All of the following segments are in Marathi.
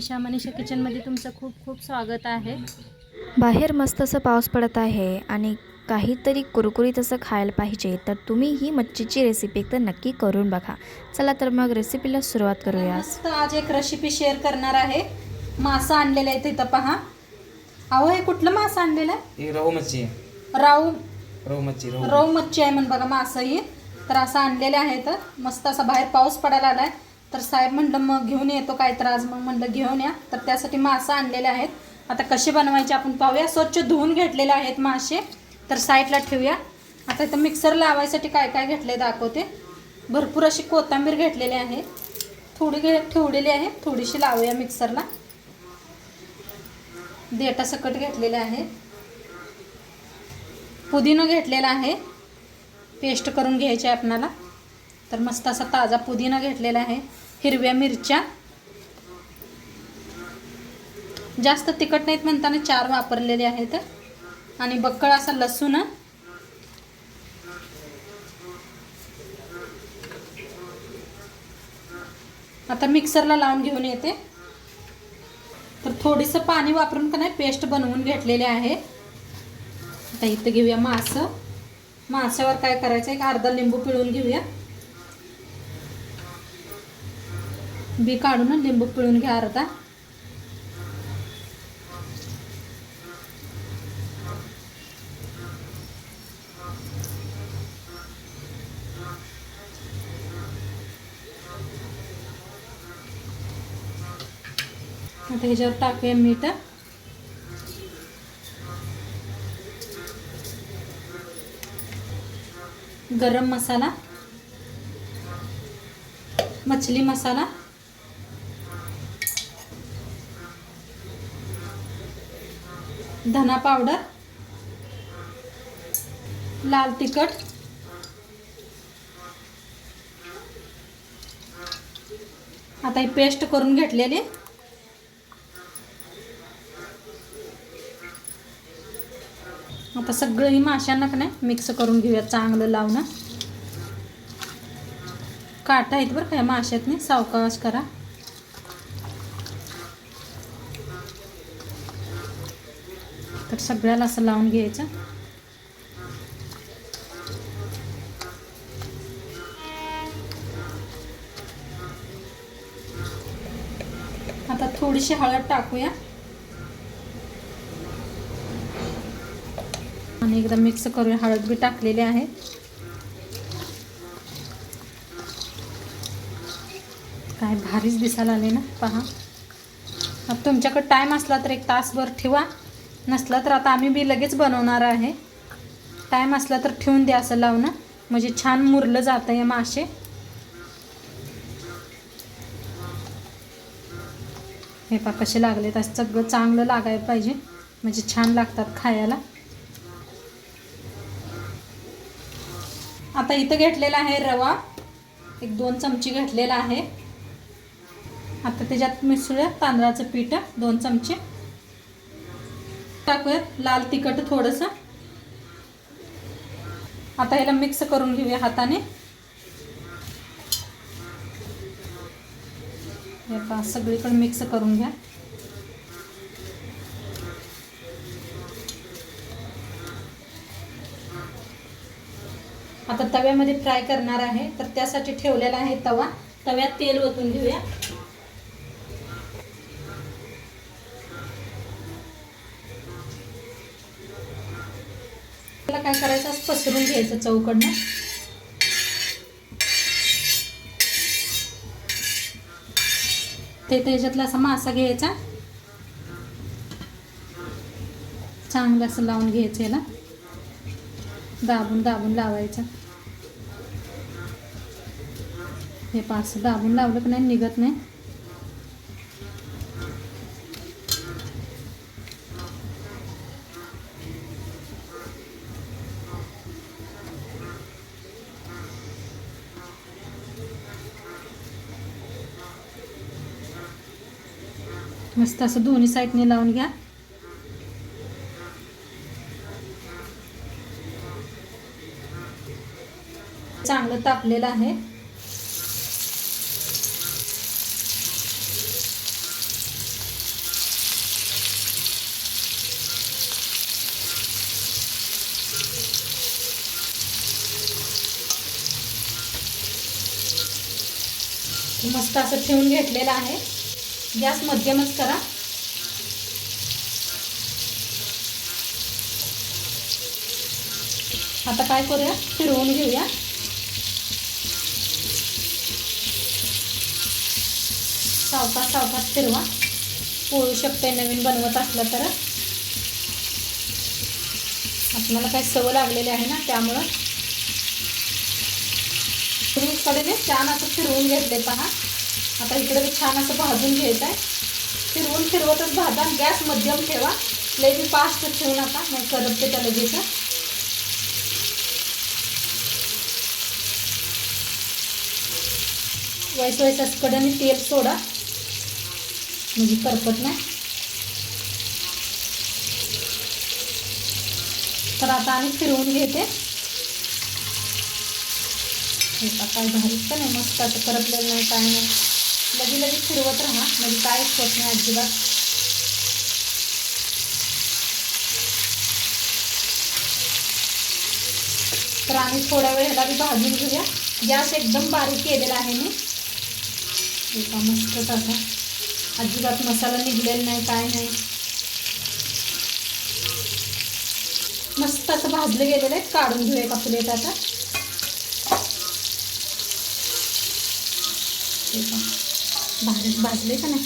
मनीषा किचनमध्ये तुमचं खूप खूप स्वागत आहे। बाहेर मस्त असं पाऊस पडत आहे आणि काहीतरी कुरकुरीत असं खायला पाहिजे, तर तुम्ही ही मच्छीची रेसिपी एकदा नक्की करून बघा। चला तर मग रेसिपीला सुरुवात करूया। आज एक रेसिपी शेअर करणार आहे। मासा आणलेला आहे इथं पहा। अहो हे कुठलं मासा आणलेलं आहे? ही राहू मच्छी आहे. राऊ मच्छी आहे म्हण बघा मासा ही। तर असं आणलेले आहे। तर मस्त असा बाहेर पाऊस पडायला आलाय, तर साहेब म्हणलं मग घेऊन येतो काय तर आज, मग म्हणलं घेऊन या। तर त्यासाठी मासा आणलेले आहेत। आता कसे बनवायचे आपण पाहूया। स्वच्छ धुवून घेतलेले आहेत मासे, तर साईडला ठेवूया। आता इथं मिक्सर लावायसाठी काय काय घेतले दाखवते। भरपूर अशी कोथिंबीर घेतलेली आहे, थोडी ठेवलेली आहे, थोडीशी लावूया मिक्सरला। देठा सकट घेतलेले आहे, पुदिना घेतलेला आहे, पेस्ट करून घ्यायची आहे आपल्याला। तर मस्त असा ताजा पुदिना घेतलेला आहे, हिरव्या मिरच्या, जास्त तिखट नाहीत म्हणताना 4 वापरलेले आहेत, आणि बक्कळ असा लसूण। आता मिक्सरला लावून घेऊन येते। तर थोडीसं पाणी वापरून का नाही पेस्ट बनवून घेतलेले आहे। आता इथं घेऊया माशावर काय करायचं, एक अर्धा लिंबू पिळून घेऊया। बी काढून लिंबू पिळून घ्या अर्धा। आता ह्याच्यावर टाकूया मीठ, गरम मसाला, मछली मसाला, धना पावडर, लाल तिखट, आता ही पेस्ट करून घेतलेली। आता सगळं ही माशांना का नाही मिक्स करून घेऊया चांगलं लावून। काटा आहेत बरं काय माशातनी, सावकाश करा। तर सगळ्याला असं लावून घ्यायचं। आता थोडीशी हळद टाकूया आणि एकदा मिक्स करूया। हळद बी टाकलेली आहे। काय भारीच दिसायला आले ना पहा। आता तुमच्याकडे टाइम असला तर 1 तासभर ठेवा, नसला तर आता आम्ही बी लगेच बनवणार आहे। टाइम असला तर ठेवून द्या असं लावून, म्हणजे छान मुरलं जातं हे मासे। हे पहा कसे लागले, तर सगळं चांगलं लागायला पाहिजे, म्हणजे छान लागतात खायला। आता इथं घेतलेला आहे रवा, एक 2 चमचे घेतलेला आहे। आता त्याच्यात मिसळूया तांदळाचं पीठ 2 चमचे टाकूया, लाल तिखट थोडंसं। आता ह्याला मिक्स करून घेऊया हाताने। हे पहा सगळीकडे मिक्स करून घ्या। आता तव्यामध्ये फ्राय करणार आहे, तर त्यासाठी ठेवलेला आहे तवा। तव्यात तेल ओतून घेऊया। त्याला काय करायचं, पसरून घ्यायचं चौकडनं। ते त्याच्यातला असा मासा घ्यायचा, चांगलं असं लावून घ्यायचं, याला दाबून दाबून लावायचं। हे पास दाबून लावलं की नाही निघत नाही। मस्त असं दोन्ही साईडने लावून घ्या। चांगलं तापलेलं आहे। मस्त असं ठेवून घेतलेलं आहे. गॅस मध्यमच करा. आता काय करूया, फिरवून घेऊया. सावकाश सावकाश फिरवा. पोळू शकते नवीन बनवत असलं तर. आपल्याला काय सवय लागलेली आहे ना, त्यामुळं कडेने छान असं फिरवून घेतले पहा. आता इकडे मी छान असं भाजून घ्यायचं आहे. फिरवतच भाजा. गॅस मध्यम ठेवा, लई फास्ट ठेवू नका, नाही करपते त्या लगेच. वैस कडेने तेल सोडा म्हणजे करपत नाही. तर आता आणि फिरवून घेते. काय भारीच का नाही, मस्त असं करपलेलं नाही, काय नाही. लगी फिरवत राहा म्हणजे काहीच होत नाही अजिबात. तर आम्ही थोड्या वेळ ह्याला बी भाजून घेऊया. गॅस एकदम बारीक केलेला आहे मी. मस्तच असा, अजिबात मसाला निघलेला नाही, काय नाही. मस्त असं भाजलं गेलेलं आहे. काढून घेऊया एका प्लेट. आता भाजत भाजले का नाही.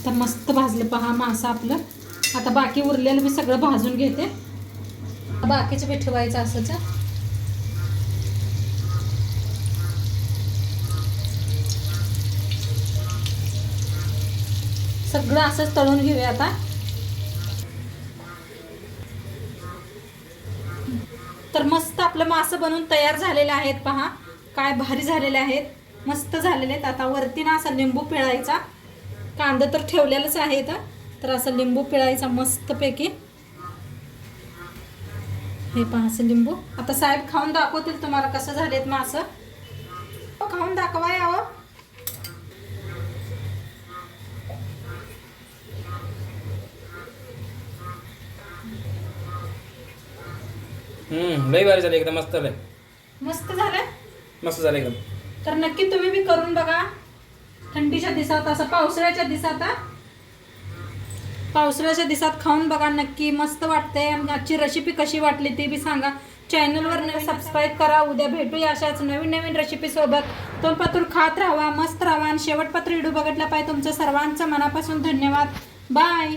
तर मस्त भाजले पहा मासा आपलं. आता बाकी उरलेलं मी सगळं भाजून घेते. बाकीचं बी ठेवायचं असंच. सगळं असंच तळून घेऊया आता. तर मस्त आपलं मासं बनवून तयार झालेले आहेत पहा. काय भारी झालेले आहेत, मस्त झालेले आहेत. आता वरती ना असा लिंबू पिळायचा. कांदा तर ठेवलेलंच आहे तर असं लिंबू पिळायचा मस्तपैकी. हे पहा असं लिंबू. आता साहेब खाऊन दाखवतील तुम्हाला कसं झालेत मासं. खाऊन दाखवा यावं. लई भारी झालं, एकदम मस्त झालंय. मस्त झालंय, मस्त झालं एकदम. तर नक्की तुम्ही बी करून बघा. थंडीच्या दिवसात, असं पावसाळ्याच्या दिवसात खाऊन बघा नक्की. मस्त वाटते. आजची रेसिपी कशी वाटली ते बी सांगा. चॅनलवर सबस्क्राईब करा. उद्या भेटूया अशाच नवीन रेसिपी सोबत. तोंडपातून खात राहा, मस्त राहा आणि शेवटपात्र व्हिडिओ बघितला पाहिजे. तुमचं सर्वांचं मनापासून धन्यवाद. बाय.